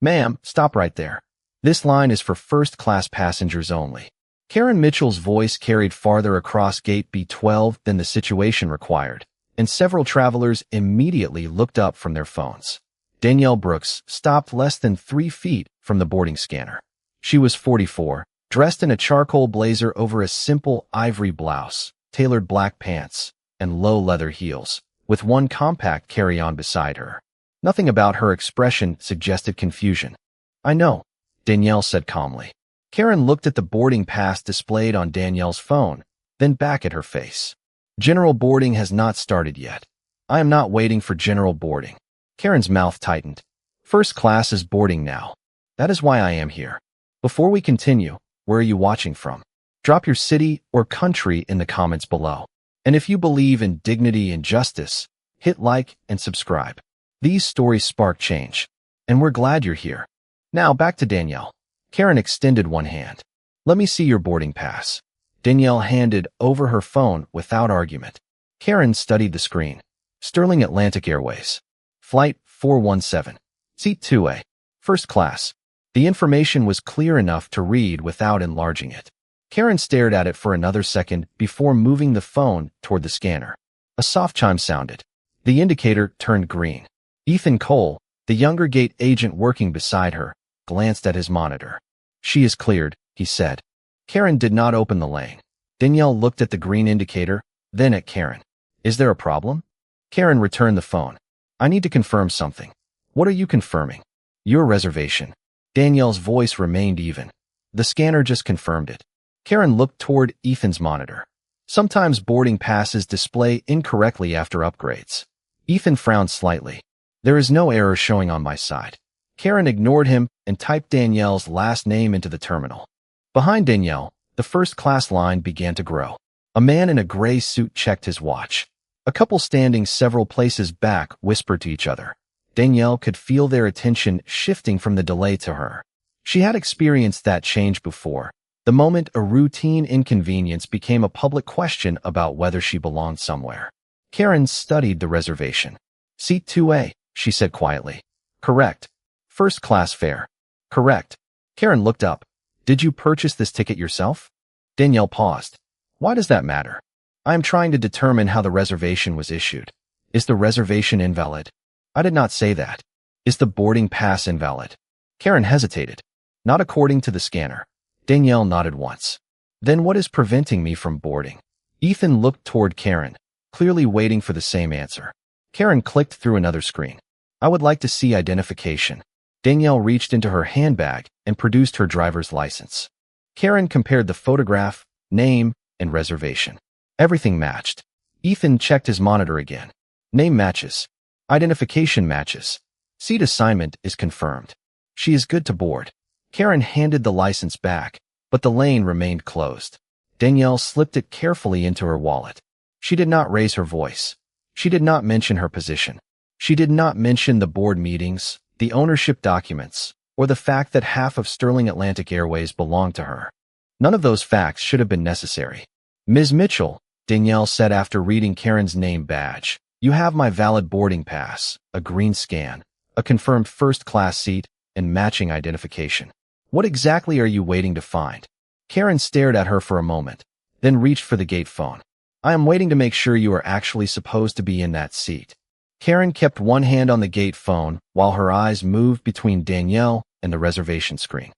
Ma'am, stop right there. This line is for first-class passengers only. Karen Mitchell's voice carried farther across gate B12 than the situation required, and several travelers immediately looked up from their phones. Danielle Brooks stopped less than 3 feet from the boarding scanner. She was 44, dressed in a charcoal blazer over a simple ivory blouse, tailored black pants, and low leather heels, with one compact carry-on beside her. Nothing about her expression suggested confusion. "I know," Danielle said calmly. Karen looked at the boarding pass displayed on Danielle's phone, then back at her face. "General boarding has not started yet. I am not waiting for general boarding." Karen's mouth tightened. "First class is boarding now. That is why I am here." Before we continue, where are you watching from? Drop your city or country in the comments below. And if you believe in dignity and justice, hit like and subscribe. These stories spark change, and we're glad you're here. Now back to Danielle. Karen extended one hand. "Let me see your boarding pass." Danielle handed over her phone without argument. Karen studied the screen. Sterling Atlantic Airways. Flight 417. Seat 2A. First class. The information was clear enough to read without enlarging it. Karen stared at it for another second before moving the phone toward the scanner. A soft chime sounded. The indicator turned green. Ethan Cole, the younger gate agent working beside her, glanced at his monitor. "She is cleared," he said. Karen did not open the lane. Danielle looked at the green indicator, then at Karen. "Is there a problem?" Karen returned the phone. "I need to confirm something." "What are you confirming?" "Your reservation." Danielle's voice remained even. "The scanner just confirmed it." Karen looked toward Ethan's monitor. "Sometimes boarding passes display incorrectly after upgrades." Ethan frowned slightly. "There is no error showing on my side." Karen ignored him and typed Danielle's last name into the terminal. Behind Danielle, the first-class line began to grow. A man in a gray suit checked his watch. A couple standing several places back whispered to each other. Danielle could feel their attention shifting from the delay to her. She had experienced that change before, the moment a routine inconvenience became a public question about whether she belonged somewhere. Karen studied the reservation. "Seat 2A, she said quietly. "Correct. First-class fare." "Correct." Karen looked up. "Did you purchase this ticket yourself?" Danielle paused. "Why does that matter?" "I am trying to determine how the reservation was issued." "Is the reservation invalid?" "I did not say that." "Is the boarding pass invalid?" Karen hesitated. "Not according to the scanner." Danielle nodded once. "Then what is preventing me from boarding?" Ethan looked toward Karen, clearly waiting for the same answer. Karen clicked through another screen. "I would like to see identification." Danielle reached into her handbag and produced her driver's license. Karen compared the photograph, name, and reservation. Everything matched. Ethan checked his monitor again. Name matches. Identification matches. Seat assignment is confirmed. She is good to board. Karen handed the license back, but the lane remained closed. Danielle slipped it carefully into her wallet. She did not raise her voice. She did not mention her position. She did not mention the board meetings, the ownership documents, or the fact that half of Sterling Atlantic Airways belonged to her. None of those facts should have been necessary. "Ms. Mitchell," Danielle said after reading Karen's name badge, "you have my valid boarding pass, a green scan, a confirmed first-class seat, and matching identification. What exactly are you waiting to find?" Karen stared at her for a moment, then reached for the gate phone. "I am waiting to make sure you are actually supposed to be in that seat." Karen kept one hand on the gate phone while her eyes moved between Danielle and the reservation screen.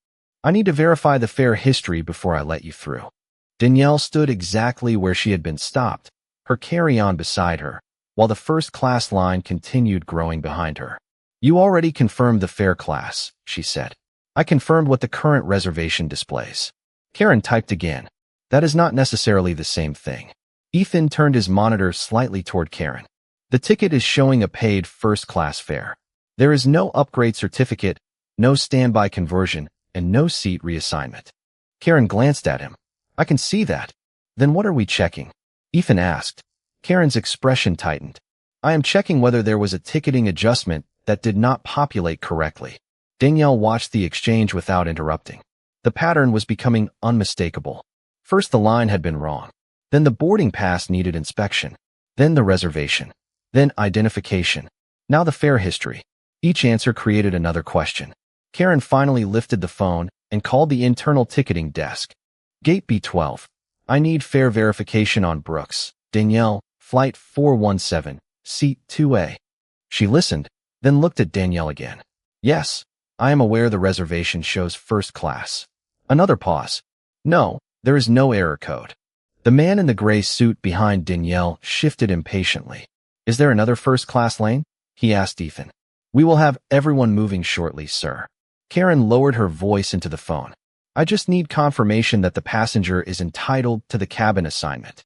"I need to verify the fare history before I let you through." Danielle stood exactly where she had been stopped, her carry-on beside her, while the first-class line continued growing behind her. "You already confirmed the fare class," she said. "I confirmed what the current reservation displays." Karen typed again. "That is not necessarily the same thing." Ethan turned his monitor slightly toward Karen. "The ticket is showing a paid first-class fare. There is no upgrade certificate, no standby conversion, and no seat reassignment." Karen glanced at him. "I can see that." "Then what are we checking?" Ethan asked. Karen's expression tightened. "I am checking whether there was a ticketing adjustment that did not populate correctly." Danielle watched the exchange without interrupting. The pattern was becoming unmistakable. First the line had been wrong. Then the boarding pass needed inspection. Then the reservation. Then identification. Now the fare history. Each answer created another question. Karen finally lifted the phone and called the internal ticketing desk. Gate B12. I need fare verification on Brooks, Danielle, Flight 417, Seat 2A. She listened, then looked at Danielle again. Yes, I am aware the reservation shows first class. Another pause. No, there is no error code. The man in the gray suit behind Danielle shifted impatiently. Is there another first-class lane? He asked Ethan. We will have everyone moving shortly, sir. Karen lowered her voice into the phone. I just need confirmation that the passenger is entitled to the cabin assignment.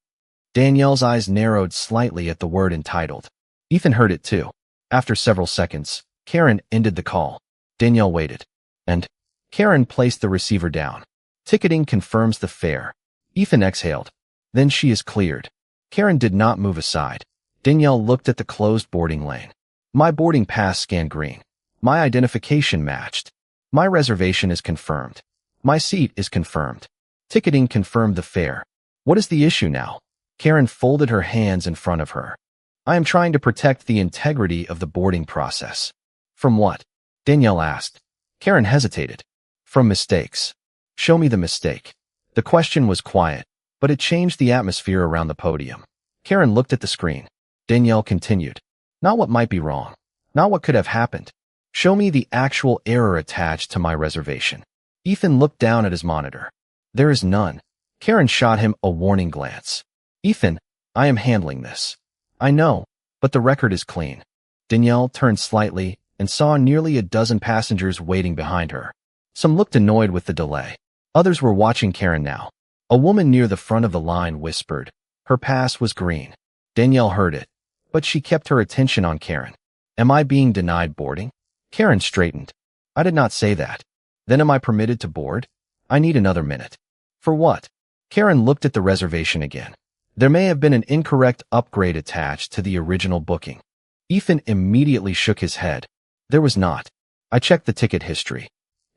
Danielle's eyes narrowed slightly at the word entitled. Ethan heard it too. After several seconds, Karen ended the call. Danielle waited. And Karen placed the receiver down. Ticketing confirms the fare. Ethan exhaled. Then she is cleared. Karen did not move aside. Danielle looked at the closed boarding lane. My boarding pass scanned green. My identification matched. My reservation is confirmed. My seat is confirmed. Ticketing confirmed the fare. What is the issue now? Karen folded her hands in front of her. I am trying to protect the integrity of the boarding process. From what? Danielle asked. Karen hesitated. From mistakes. Show me the mistake. The question was quiet, but it changed the atmosphere around the podium. Karen looked at the screen. Danielle continued. Not what might be wrong. Not what could have happened. Show me the actual error attached to my reservation. Ethan looked down at his monitor. There is none. Karen shot him a warning glance. Ethan, I am handling this. I know, but the record is clean. Danielle turned slightly and saw nearly a dozen passengers waiting behind her. Some looked annoyed with the delay. Others were watching Karen now. A woman near the front of the line whispered. Her pass was green. Danielle heard it, but she kept her attention on Karen. Am I being denied boarding? Karen straightened. I did not say that. Then am I permitted to board? I need another minute. For what? Karen looked at the reservation again. There may have been an incorrect upgrade attached to the original booking. Ethan immediately shook his head. There was not. I checked the ticket history.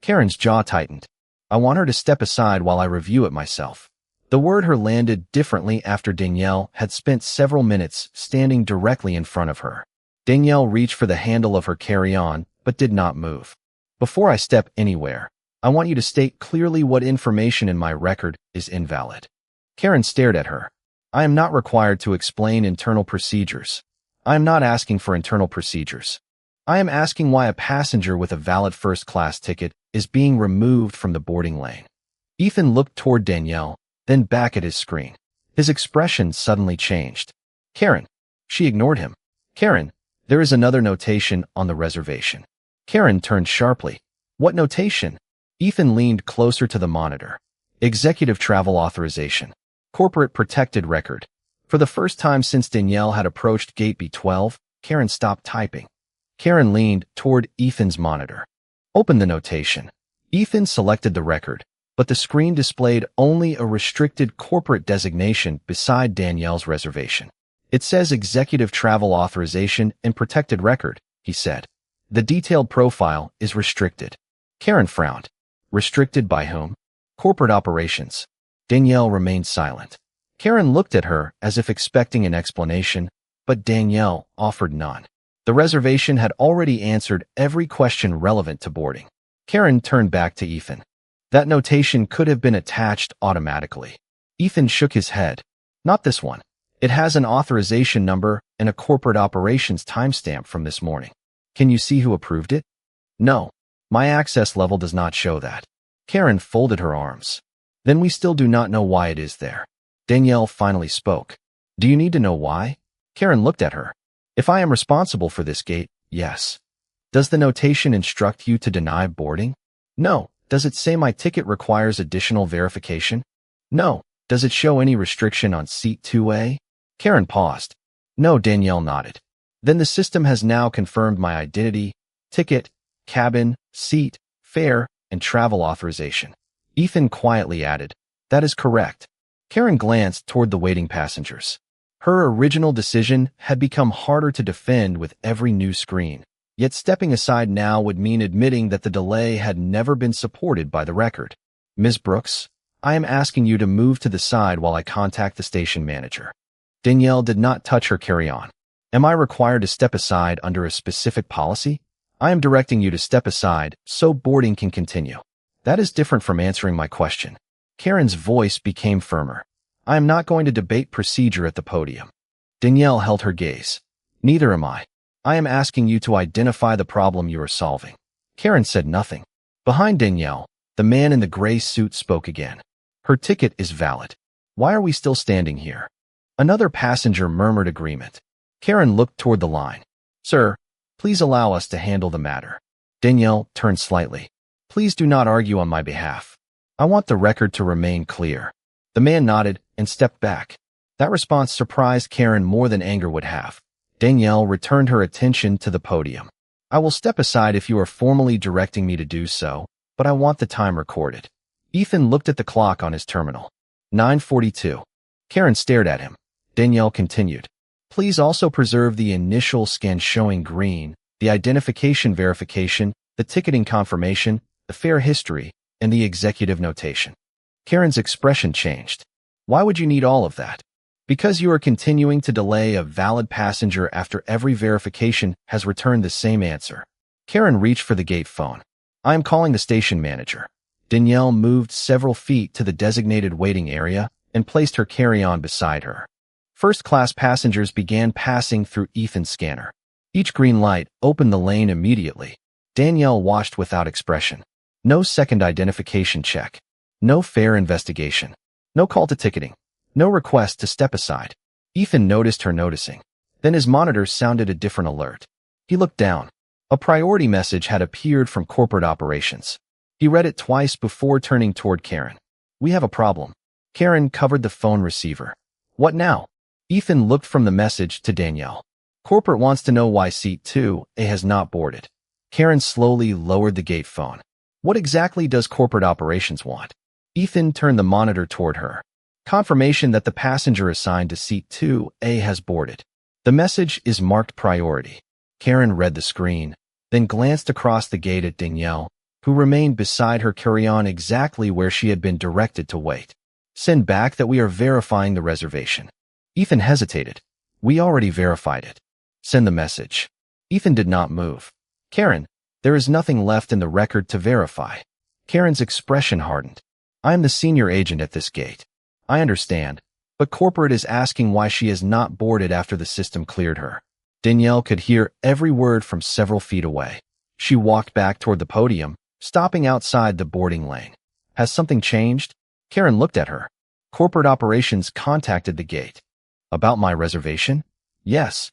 Karen's jaw tightened. I want her to step aside while I review it myself. The word her landed differently after Danielle had spent several minutes standing directly in front of her. Danielle reached for the handle of her carry-on, but did not move. Before I step anywhere, I want you to state clearly what information in my record is invalid. Karen stared at her. I am not required to explain internal procedures. I am not asking for internal procedures. I am asking why a passenger with a valid first-class ticket is being removed from the boarding lane. Ethan looked toward Danielle, then back at his screen. His expression suddenly changed. Karen. She ignored him. Karen, there is another notation on the reservation. Karen turned sharply. What notation? Ethan leaned closer to the monitor. Executive travel authorization. Corporate protected record. For the first time since Danielle had approached Gate B12, Karen stopped typing. Karen leaned toward Ethan's monitor. Open the notation. Ethan selected the record, but the screen displayed only a restricted corporate designation beside Danielle's reservation. It says Executive Travel Authorization and Protected Record, he said. The detailed profile is restricted. Karen frowned. Restricted by whom? Corporate operations. Danielle remained silent. Karen looked at her as if expecting an explanation, but Danielle offered none. The reservation had already answered every question relevant to boarding. Karen turned back to Ethan. That notation could have been attached automatically. Ethan shook his head. Not this one. It has an authorization number and a corporate operations timestamp from this morning. Can you see who approved it? No. My access level does not show that. Karen folded her arms. Then we still do not know why it is there. Danielle finally spoke. Do you need to know why? Karen looked at her. If I am responsible for this gate, yes. Does the notation instruct you to deny boarding? No. Does it say my ticket requires additional verification? No. Does it show any restriction on seat 2A? Karen paused. No, Danielle nodded. Then the system has now confirmed my identity, ticket, cabin, seat, fare, and travel authorization. Ethan quietly added, that is correct. Karen glanced toward the waiting passengers. Her original decision had become harder to defend with every new screen. Yet stepping aside now would mean admitting that the delay had never been supported by the record. Ms. Brooks, I am asking you to move to the side while I contact the station manager. Danielle did not touch her carry-on. Am I required to step aside under a specific policy? I am directing you to step aside so boarding can continue. That is different from answering my question. Karen's voice became firmer. I am not going to debate procedure at the podium. Danielle held her gaze. Neither am I. I am asking you to identify the problem you are solving. Karen said nothing. Behind Danielle, the man in the gray suit spoke again. Her ticket is valid. Why are we still standing here? Another passenger murmured agreement. Karen looked toward the line. Sir, please allow us to handle the matter. Danielle turned slightly. Please do not argue on my behalf. I want the record to remain clear. The man nodded and stepped back. That response surprised Karen more than anger would have. Danielle returned her attention to the podium. I will step aside if you are formally directing me to do so, but I want the time recorded. Ethan looked at the clock on his terminal. 9:42. Karen stared at him. Danielle continued. Please also preserve the initial scan showing green, the identification verification, the ticketing confirmation, the fare history, and the executive notation. Karen's expression changed. Why would you need all of that? Because you are continuing to delay a valid passenger after every verification has returned the same answer. Karen reached for the gate phone. I am calling the station manager. Danielle moved several feet to the designated waiting area and placed her carry-on beside her. First-class passengers began passing through Ethan's scanner. Each green light opened the lane immediately. Danielle watched without expression. No second identification check. No fare investigation. No call to ticketing. No request to step aside. Ethan noticed her noticing. Then his monitor sounded a different alert. He looked down. A priority message had appeared from corporate operations. He read it twice before turning toward Karen. We have a problem. Karen covered the phone receiver. What now? Ethan looked from the message to Danielle. Corporate wants to know why seat 2A has not boarded. Karen slowly lowered the gate phone. What exactly does corporate operations want? Ethan turned the monitor toward her. Confirmation that the passenger assigned to seat 2A has boarded. The message is marked priority. Karen read the screen, then glanced across the gate at Danielle, who remained beside her carry-on exactly where she had been directed to wait. Send back that we are verifying the reservation. Ethan hesitated. We already verified it. Send the message. Ethan did not move. Karen, there is nothing left in the record to verify. Karen's expression hardened. I am the senior agent at this gate. I understand, but corporate is asking why she has not boarded after the system cleared her. Danielle could hear every word from several feet away. She walked back toward the podium, stopping outside the boarding lane. Has something changed? Karen looked at her. Corporate operations contacted the gate. About my reservation? Yes.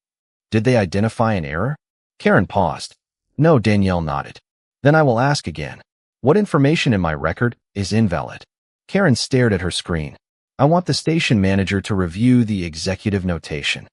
Did they identify an error? Karen paused. No, Danielle nodded. Then I will ask again. What information in my record is invalid? Karen stared at her screen. I want the station manager to review the executive notation.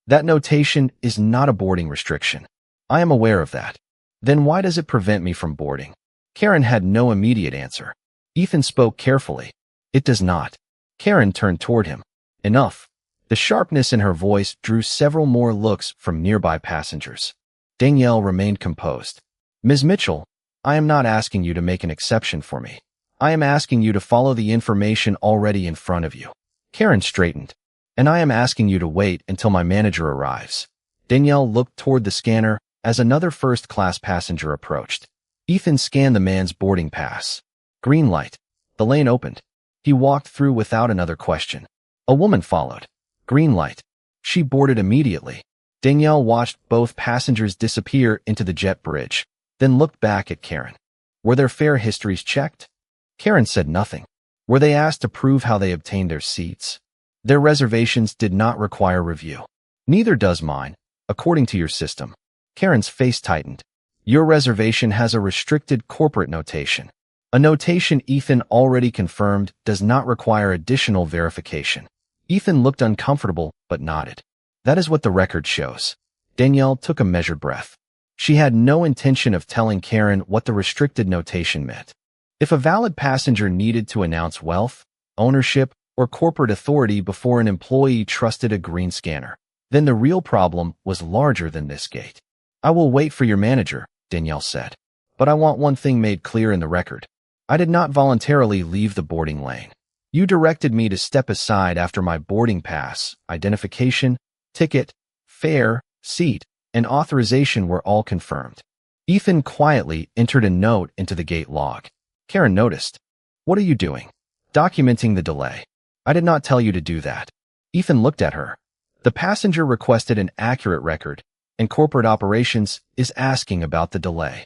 That notation is not a boarding restriction. I am aware of that. Then why does it prevent me from boarding? Karen had no immediate answer. Ethan spoke carefully. It does not. Karen turned toward him. Enough. The sharpness in her voice drew several more looks from nearby passengers. Danielle remained composed. Ms. Mitchell, I am not asking you to make an exception for me. I am asking you to follow the information already in front of you. Karen straightened. And I am asking you to wait until my manager arrives. Danielle looked toward the scanner as another first-class passenger approached. Ethan scanned the man's boarding pass. Green light. The lane opened. He walked through without another question. A woman followed. Green light. She boarded immediately. Danielle watched both passengers disappear into the jet bridge, then looked back at Karen. Were their fare histories checked? Karen said nothing. Were they asked to prove how they obtained their seats? Their reservations did not require review. Neither does mine, according to your system. Karen's face tightened. Your reservation has a restricted corporate notation. A notation Ethan already confirmed does not require additional verification. Ethan looked uncomfortable but nodded. That is what the record shows. Danielle took a measured breath. She had no intention of telling Karen what the restricted notation meant. If a valid passenger needed to announce wealth, ownership, or corporate authority before an employee trusted a green scanner, then the real problem was larger than this gate. I will wait for your manager, Danielle said. But I want one thing made clear in the record. I did not voluntarily leave the boarding lane. You directed me to step aside after my boarding pass, identification, ticket, fare, seat, and authorization were all confirmed. Ethan quietly entered a note into the gate log. Karen noticed. What are you doing? Documenting the delay. I did not tell you to do that. Ethan looked at her. The passenger requested an accurate record, and corporate operations is asking about the delay.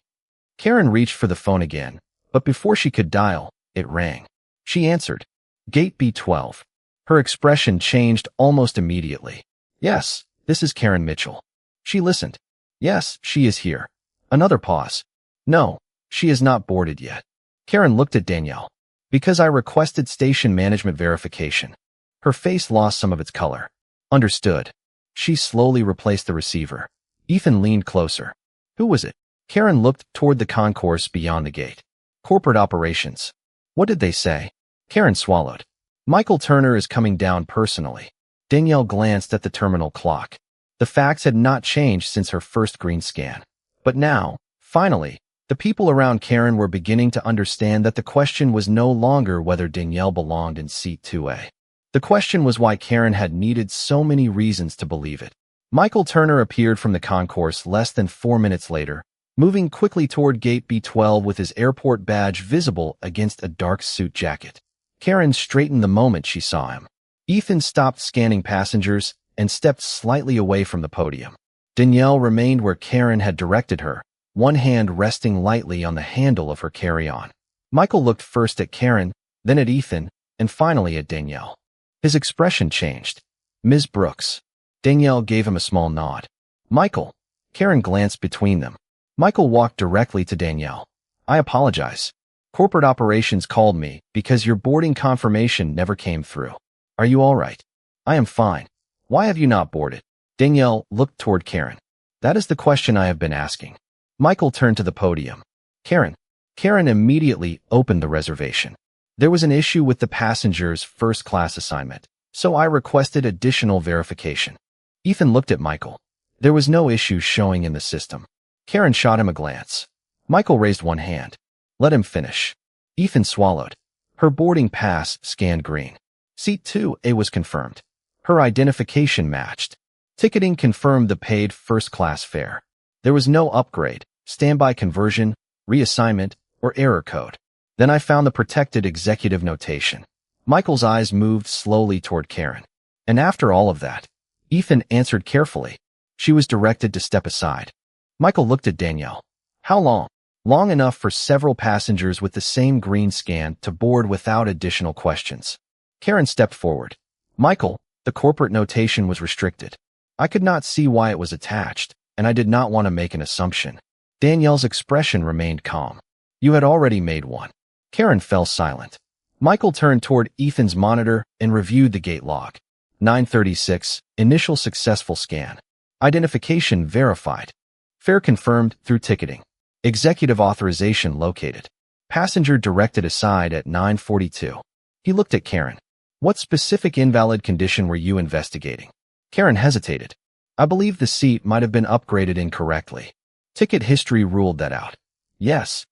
Karen reached for the phone again, but before she could dial, it rang. She answered. Gate B12. Her expression changed almost immediately. Yes, this is Karen Mitchell. She listened. Yes, she is here. Another pause. No, she is not boarded yet. Karen looked at Danielle. Because I requested station management verification. Her face lost some of its color. Understood. She slowly replaced the receiver. Ethan leaned closer. Who was it? Karen looked toward the concourse beyond the gate. Corporate operations. What did they say? Karen swallowed. Michael Turner is coming down personally. Danielle glanced at the terminal clock. The facts had not changed since her first green scan. But now, finally, the people around Karen were beginning to understand that the question was no longer whether Danielle belonged in seat 2A. The question was why Karen had needed so many reasons to believe it. Michael Turner appeared from the concourse less than 4 minutes later, moving quickly toward gate B12 with his airport badge visible against a dark suit jacket. Karen straightened the moment she saw him. Ethan stopped scanning passengers and stepped slightly away from the podium. Danielle remained where Karen had directed her, one hand resting lightly on the handle of her carry-on. Michael looked first at Karen, then at Ethan, and finally at Danielle. His expression changed. Ms. Brooks. Danielle gave him a small nod. Michael. Karen glanced between them. Michael walked directly to Danielle. I apologize. Corporate operations called me because your boarding confirmation never came through. Are you all right? I am fine. Why have you not boarded? Danielle looked toward Karen. That is the question I have been asking. Michael turned to the podium. Karen. Karen immediately opened the reservation. There was an issue with the passenger's first-class assignment, so I requested additional verification. Ethan looked at Michael. There was no issue showing in the system. Karen shot him a glance. Michael raised one hand. Let him finish. Ethan swallowed. Her boarding pass scanned green. Seat 2A was confirmed. Her identification matched. Ticketing confirmed the paid first-class fare. There was no upgrade, standby conversion, reassignment, or error code. Then I found the protected executive notation. Michael's eyes moved slowly toward Karen. And after all of that, Ethan answered carefully. She was directed to step aside. Michael looked at Danielle. How long? Long enough for several passengers with the same green scan to board without additional questions. Karen stepped forward. Michael, the corporate notation was restricted. I could not see why it was attached, and I did not want to make an assumption. Danielle's expression remained calm. You had already made one. Karen fell silent. Michael turned toward Ethan's monitor and reviewed the gate log. 936, initial successful scan. Identification verified. Fare confirmed through ticketing. Executive authorization located. Passenger directed aside at 9:42. He looked at Karen. What specific invalid condition were you investigating? Karen hesitated. I believe the seat might have been upgraded incorrectly. Ticket history ruled that out. Yes.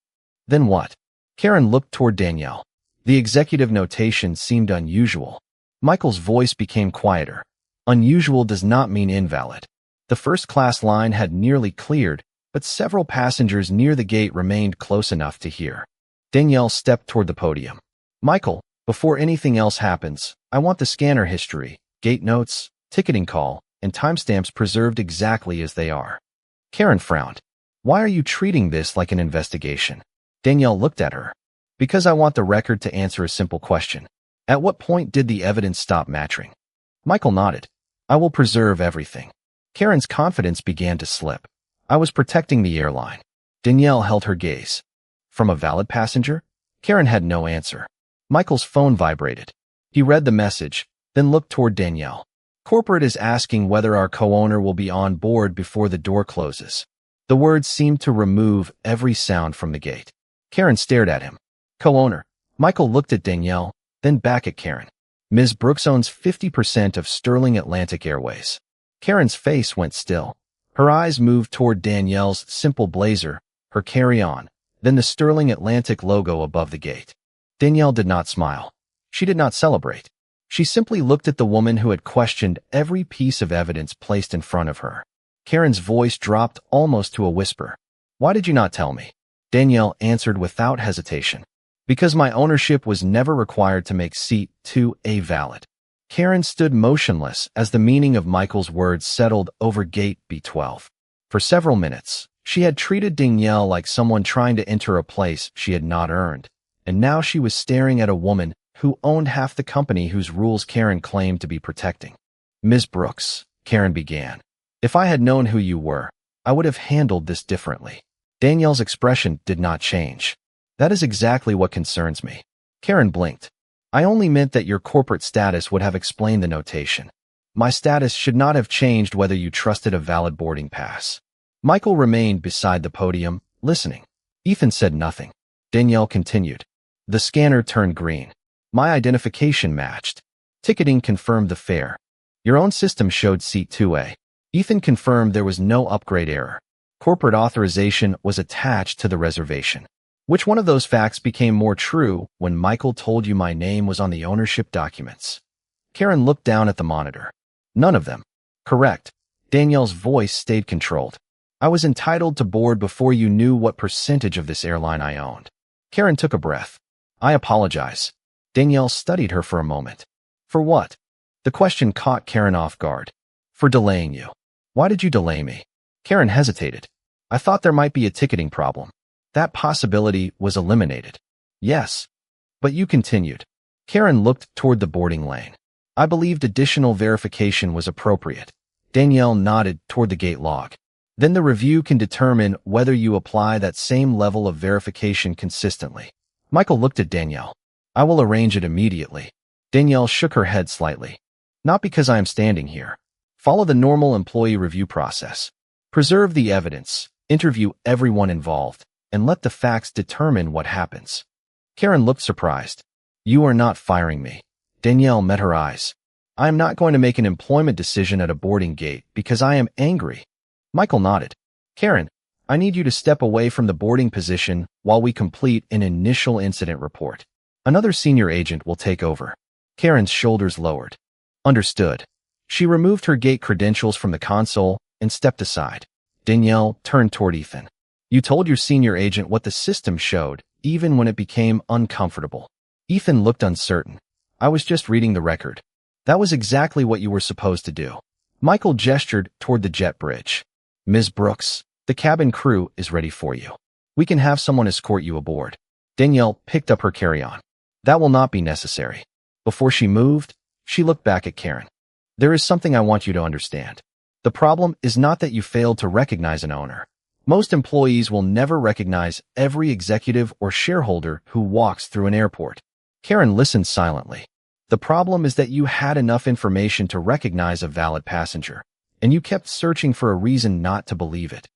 Then what? Karen looked toward Danielle. The executive notation seemed unusual. Michael's voice became quieter. Unusual does not mean invalid. The first-class line had nearly cleared, but several passengers near the gate remained close enough to hear. Danielle stepped toward the podium. Michael, before anything else happens, I want the scanner history, gate notes, ticketing call, and timestamps preserved exactly as they are. Karen frowned. Why are you treating this like an investigation? Danielle looked at her. Because I want the record to answer a simple question. At what point did the evidence stop matching? Michael nodded. I will preserve everything. Karen's confidence began to slip. I was protecting the airline. Danielle held her gaze. From a valid passenger? Karen had no answer. Michael's phone vibrated. He read the message, then looked toward Danielle. Corporate is asking whether our co-owner will be on board before the door closes. The words seemed to remove every sound from the gate. Karen stared at him. Co-owner. Michael looked at Danielle, then back at Karen. Ms. Brooks owns 50% of Sterling Atlantic Airways. Karen's face went still. Her eyes moved toward Danielle's simple blazer, her carry-on, then the Sterling Atlantic logo above the gate. Danielle did not smile. She did not celebrate. She simply looked at the woman who had questioned every piece of evidence placed in front of her. Karen's voice dropped almost to a whisper. Why did you not tell me? Danielle answered without hesitation. Because my ownership was never required to make seat 2A valid. Karen stood motionless as the meaning of Michael's words settled over gate B12. For several minutes, she had treated Danielle like someone trying to enter a place she had not earned, and now she was staring at a woman who owned half the company whose rules Karen claimed to be protecting. Ms. Brooks, Karen began, if I had known who you were, I would have handled this differently. Danielle's expression did not change. That is exactly what concerns me. Karen blinked. I only meant that your corporate status would have explained the notation. My status should not have changed whether you trusted a valid boarding pass. Michael remained beside the podium, listening. Ethan said nothing. Danielle continued. The scanner turned green. My identification matched. Ticketing confirmed the fare. Your own system showed seat 2A. Ethan confirmed there was no upgrade error. Corporate authorization was attached to the reservation. Which one of those facts became more true when Michael told you my name was on the ownership documents? Karen looked down at the monitor. None of them. Correct. Danielle's voice stayed controlled. I was entitled to board before you knew what percentage of this airline I owned. Karen took a breath. I apologize. Danielle studied her for a moment. For what? The question caught Karen off guard. For delaying you. Why did you delay me? Karen hesitated. I thought there might be a ticketing problem. That possibility was eliminated. Yes. But you continued. Karen looked toward the boarding lane. I believed additional verification was appropriate. Danielle nodded toward the gate log. Then the review can determine whether you apply that same level of verification consistently. Michael looked at Danielle. I will arrange it immediately. Danielle shook her head slightly. Not because I am standing here. Follow the normal employee review process. Preserve the evidence, interview everyone involved, and let the facts determine what happens. Karen looked surprised. You are not firing me. Danielle met her eyes. I am not going to make an employment decision at a boarding gate because I am angry. Michael nodded. Karen, I need you to step away from the boarding position while we complete an initial incident report. Another senior agent will take over. Karen's shoulders lowered. Understood. She removed her gate credentials from the console and stepped aside. Danielle turned toward Ethan. You told your senior agent what the system showed, even when it became uncomfortable. Ethan looked uncertain. I was just reading the record. That was exactly what you were supposed to do. Michael gestured toward the jet bridge. Ms. Brooks, the cabin crew is ready for you. We can have someone escort you aboard. Danielle picked up her carry-on. That will not be necessary. Before she moved, she looked back at Karen. There is something I want you to understand. The problem is not that you failed to recognize an owner. Most employees will never recognize every executive or shareholder who walks through an airport. Karen listened silently. The problem is that you had enough information to recognize a valid passenger, and you kept searching for a reason not to believe it.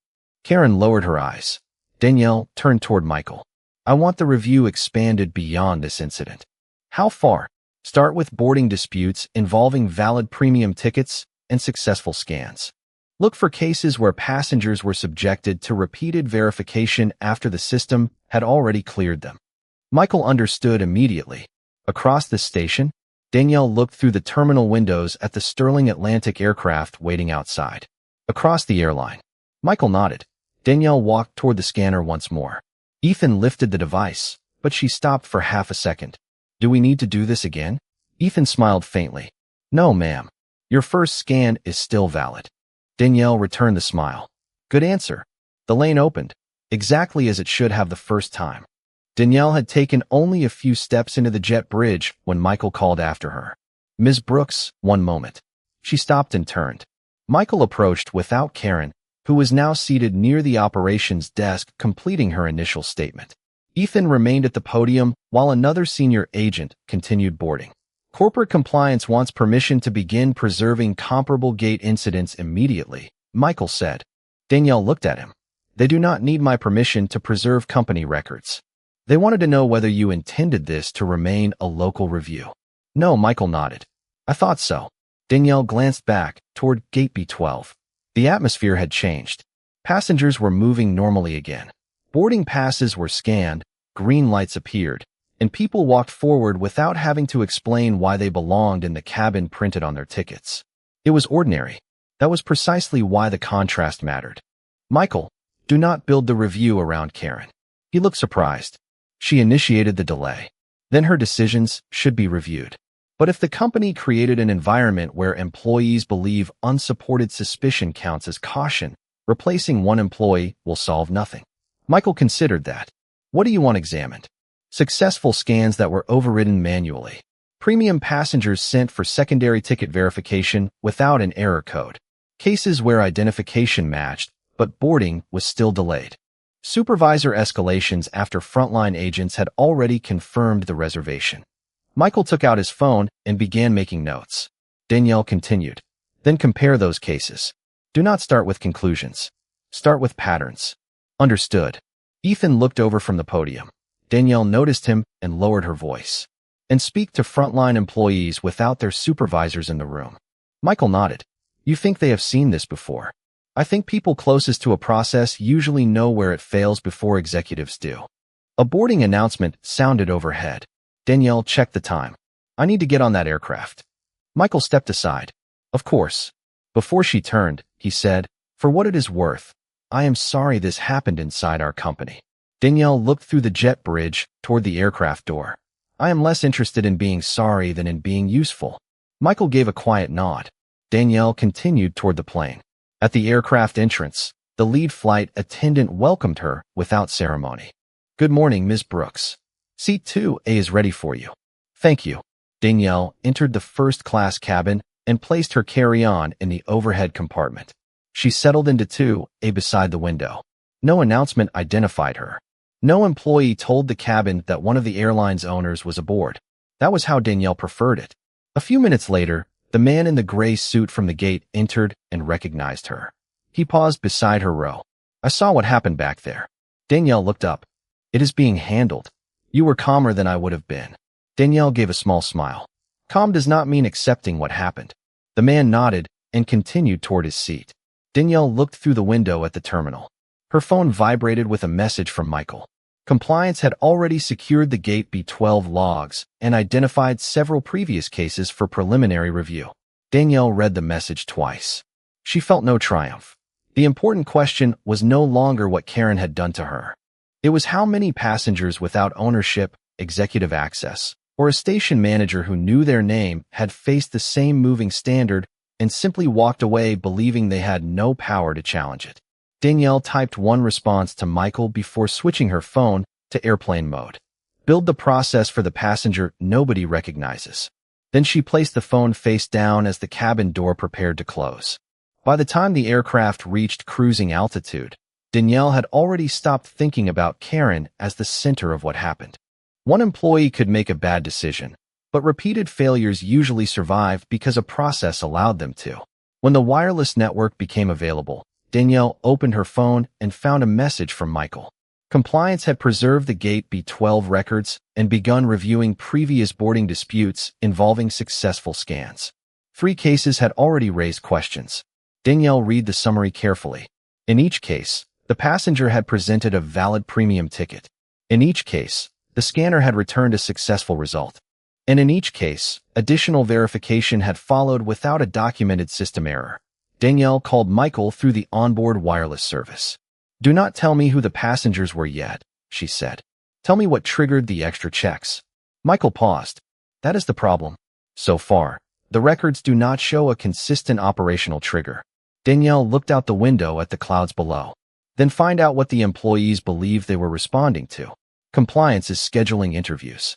Karen lowered her eyes. Danielle turned toward Michael. I want the review expanded beyond this incident. How far? Start with boarding disputes involving valid premium tickets and successful scans. Look for cases where passengers were subjected to repeated verification after the system had already cleared them. Michael understood immediately. Across the station, Danielle looked through the terminal windows at the Sterling Atlantic aircraft waiting outside. Across the airline. Michael nodded. Danielle walked toward the scanner once more. Ethan lifted the device, but she stopped for half a second. Do we need to do this again? Ethan smiled faintly. No, ma'am. Your first scan is still valid. Danielle returned the smile. Good answer. The lane opened, exactly as it should have the first time. Danielle had taken only a few steps into the jet bridge when Michael called after her. Ms. Brooks, one moment. She stopped and turned. Michael approached without Karen, who was now seated near the operations desk completing her initial statement. Ethan remained at the podium while another senior agent continued boarding. Corporate compliance wants permission to begin preserving comparable gate incidents immediately, Michael said. Danielle looked at him. They do not need my permission to preserve company records. They wanted to know whether you intended this to remain a local review. No, Michael nodded. I thought so. Danielle glanced back toward gate B12. The atmosphere had changed. Passengers were moving normally again. Boarding passes were scanned, green lights appeared, and people walked forward without having to explain why they belonged in the cabin printed on their tickets. It was ordinary. That was precisely why the contrast mattered. Michael, Do not build the review around Karen. He looked surprised. She initiated the delay. Then her decisions should be reviewed. But if the company created an environment where employees believe unsupported suspicion counts as caution, replacing one employee will solve nothing. Michael considered that. What do you want examined? Successful scans that were overridden manually. Premium passengers sent for secondary ticket verification without an error code. Cases where identification matched, but boarding was still delayed. Supervisor escalations after frontline agents had already confirmed the reservation. Michael took out his phone and began making notes. Danielle continued. Then compare those cases. Do not start with conclusions. Start with patterns. Understood. Ethan looked over from the podium. Danielle noticed him and lowered her voice. And speak to frontline employees without their supervisors in the room. Michael nodded. You think they have seen this before? I think people closest to a process usually know where it fails before executives do. A boarding announcement sounded overhead. Danielle checked the time. I need to get on that aircraft. Michael stepped aside. Of course. Before she turned, he said, for what it is worth, I am sorry this happened inside our company. Danielle looked through the jet bridge toward the aircraft door. I am less interested in being sorry than in being useful. Michael gave a quiet nod. Danielle continued toward the plane. At the aircraft entrance, the lead flight attendant welcomed her without ceremony. Good morning, Ms. Brooks. Seat 2A is ready for you. Thank you. Danielle entered the first-class cabin and placed her carry-on in the overhead compartment. She settled into 2A beside the window. No announcement identified her. No employee told the cabin that one of the airline's owners was aboard. That was how Danielle preferred it. A few minutes later, the man in the gray suit from the gate entered and recognized her. He paused beside her row. I saw what happened back there. Danielle looked up. It is being handled. You were calmer than I would have been. Danielle gave a small smile. Calm does not mean accepting what happened. The man nodded and continued toward his seat. Danielle looked through the window at the terminal. Her phone vibrated with a message from Michael. Compliance had already secured the Gate B12 logs and identified several previous cases for preliminary review. Danielle read the message twice. She felt no triumph. The important question was no longer what Karen had done to her. It was how many passengers without ownership, executive access, or a station manager who knew their name had faced the same moving standard and simply walked away believing they had no power to challenge it. Danielle typed one response to Michael before switching her phone to airplane mode. Build the process for the passenger nobody recognizes. Then she placed the phone face down as the cabin door prepared to close. By the time the aircraft reached cruising altitude, Danielle had already stopped thinking about Karen as the center of what happened. One employee could make a bad decision, but repeated failures usually survive because a process allowed them to. When the wireless network became available, Danielle opened her phone and found a message from Michael. Compliance had preserved the Gate B12 records and begun reviewing previous boarding disputes involving successful scans. 3 cases had already raised questions. Danielle read the summary carefully. In each case, the passenger had presented a valid premium ticket. In each case, the scanner had returned a successful result. And in each case, additional verification had followed without a documented system error. Danielle called Michael through the onboard wireless service. Do not tell me who the passengers were yet, she said. Tell me what triggered the extra checks. Michael paused. That is the problem. So far, the records do not show a consistent operational trigger. Danielle looked out the window at the clouds below. Then find out what the employees believe they were responding to. Compliance is scheduling interviews.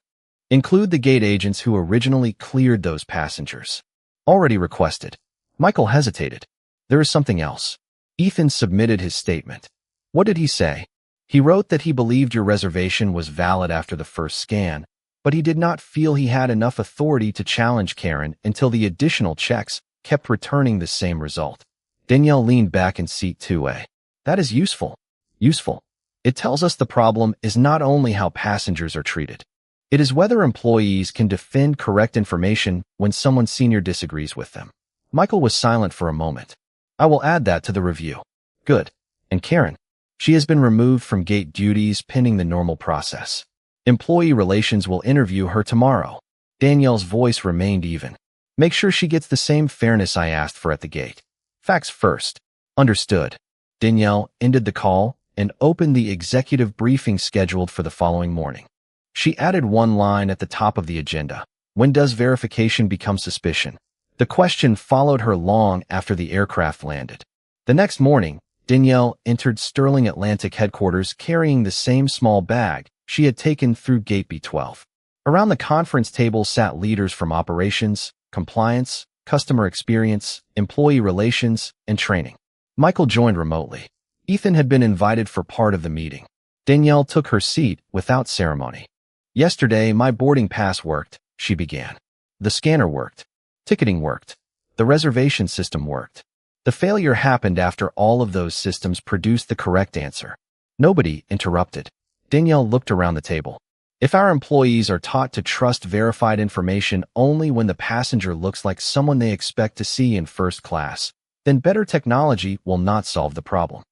Include the gate agents who originally cleared those passengers. Already requested. Michael hesitated. There is something else. Ethan submitted his statement. What did he say? He wrote that he believed your reservation was valid after the first scan, but he did not feel he had enough authority to challenge Karen until the additional checks kept returning the same result. Danielle leaned back in seat 2A. That is useful. Useful. It tells us the problem is not only how passengers are treated. It is whether employees can defend correct information when someone senior disagrees with them. Michael was silent for a moment. I will add that to the review. Good. And Karen? She has been removed from gate duties pending the normal process. Employee relations will interview her tomorrow. Danielle's voice remained even. Make sure she gets the same fairness I asked for at the gate. Facts first. Understood. Danielle ended the call and opened the executive briefing scheduled for the following morning. She added one line at the top of the agenda. When does verification become suspicion? The question followed her long after the aircraft landed. The next morning, Danielle entered Sterling Atlantic headquarters carrying the same small bag she had taken through Gate B12. Around the conference table sat leaders from operations, compliance, customer experience, employee relations, and training. Michael joined remotely. Ethan had been invited for part of the meeting. Danielle took her seat without ceremony. Yesterday, my boarding pass worked, she began. The scanner worked. Ticketing worked. The reservation system worked. The failure happened after all of those systems produced the correct answer. Nobody interrupted. Danielle looked around the table. If our employees are taught to trust verified information only when the passenger looks like someone they expect to see in first class, then better technology will not solve the problem.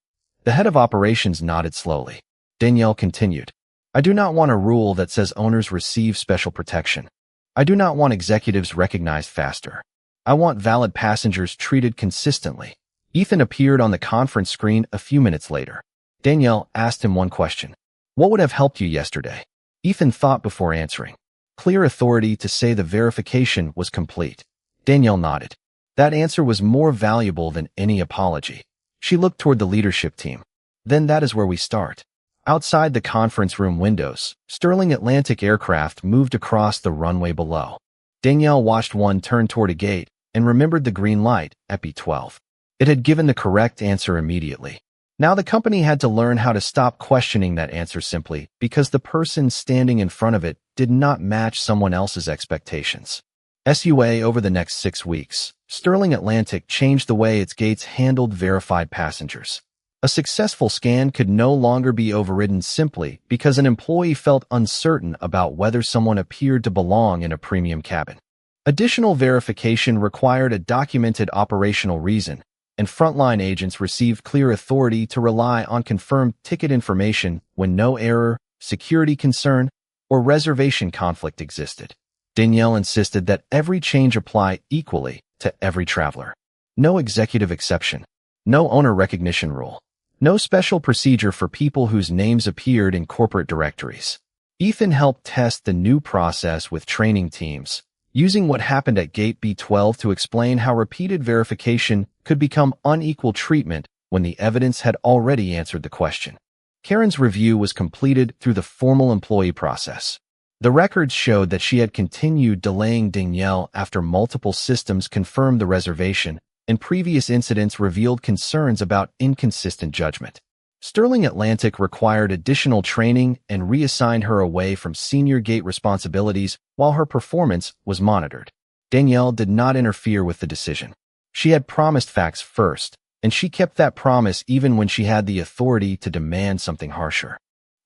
The head of operations nodded slowly. Danielle continued. I do not want a rule that says owners receive special protection. I do not want executives recognized faster. I want valid passengers treated consistently. Ethan appeared on the conference screen a few minutes later. Danielle asked him one question. What would have helped you yesterday? Ethan thought before answering. Clear authority to say the verification was complete. Danielle nodded. That answer was more valuable than any apology. She looked toward the leadership team. Then that is where we start. Outside the conference room windows, Sterling Atlantic aircraft moved across the runway below. Danielle watched one turn toward a gate and remembered the green light at B12. It had given the correct answer immediately. Now the company had to learn how to stop questioning that answer simply because the person standing in front of it did not match someone else's expectations. Over the next 6 weeks, Sterling Atlantic changed the way its gates handled verified passengers. A successful scan could no longer be overridden simply because an employee felt uncertain about whether someone appeared to belong in a premium cabin. Additional verification required a documented operational reason, and frontline agents received clear authority to rely on confirmed ticket information when no error, security concern, or reservation conflict existed. Danielle insisted that every change apply equally to every traveler. No executive exception. No owner recognition rule. No special procedure for people whose names appeared in corporate directories. Ethan helped test the new process with training teams, using what happened at Gate B12 to explain how repeated verification could become unequal treatment when the evidence had already answered the question. Karen's review was completed through the formal employee process. The records showed that she had continued delaying Danielle after multiple systems confirmed the reservation, and previous incidents revealed concerns about inconsistent judgment. Sterling Atlantic required additional training and reassigned her away from senior gate responsibilities while her performance was monitored. Danielle did not interfere with the decision. She had promised facts first, and she kept that promise even when she had the authority to demand something harsher.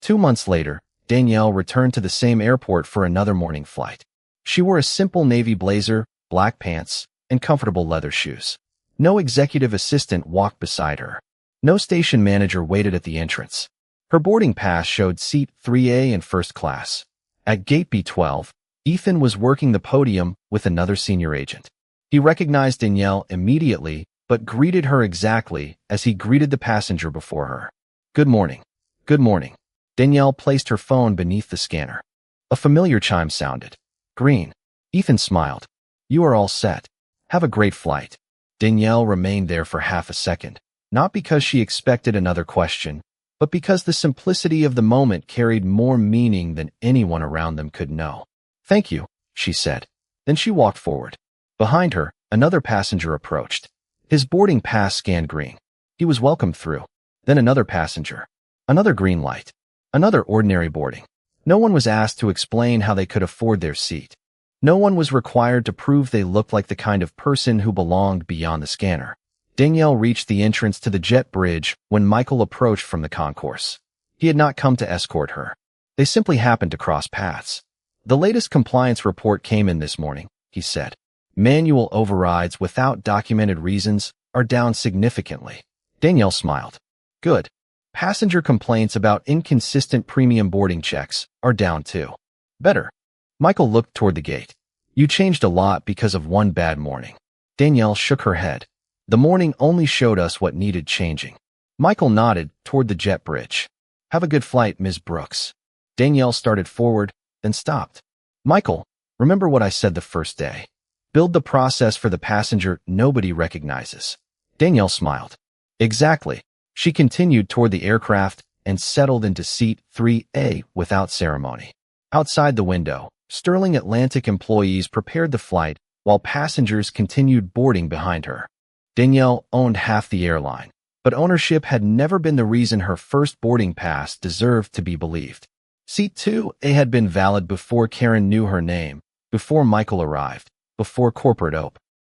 2 months later, Danielle returned to the same airport for another morning flight. She wore a simple navy blazer, black pants, and comfortable leather shoes. No executive assistant walked beside her. No station manager waited at the entrance. Her boarding pass showed seat 3A in first class. At Gate B12, Ethan was working the podium with another senior agent. He recognized Danielle immediately, but greeted her exactly as he greeted the passenger before her. Good morning. Good morning. Danielle placed her phone beneath the scanner. A familiar chime sounded. Green. Ethan smiled. You are all set. Have a great flight. Danielle remained there for half a second, not because she expected another question, but because the simplicity of the moment carried more meaning than anyone around them could know. Thank you, she said. Then she walked forward. Behind her, another passenger approached. His boarding pass scanned green. He was welcomed through. Then another passenger. Another green light. Another ordinary boarding. No one was asked to explain how they could afford their seat. No one was required to prove they looked like the kind of person who belonged beyond the scanner. Danielle reached the entrance to the jet bridge when Michael approached from the concourse. He had not come to escort her. They simply happened to cross paths. The latest compliance report came in this morning, he said. Manual overrides without documented reasons are down significantly. Danielle smiled. Good. Passenger complaints about inconsistent premium boarding checks are down too. Better. Michael looked toward the gate. You changed a lot because of one bad morning. Danielle shook her head. The morning only showed us what needed changing. Michael nodded toward the jet bridge. Have a good flight, Ms. Brooks. Danielle started forward, then stopped. Michael, remember what I said the first day. Build the process for the passenger nobody recognizes. Danielle smiled. Exactly. She continued toward the aircraft and settled into seat 3A without ceremony. Outside the window, Sterling Atlantic employees prepared the flight while passengers continued boarding behind her. Danielle owned half the airline, but ownership had never been the reason her first boarding pass deserved to be believed. Seat 2A had been valid before Karen knew her name, before Michael arrived, before corporate OP.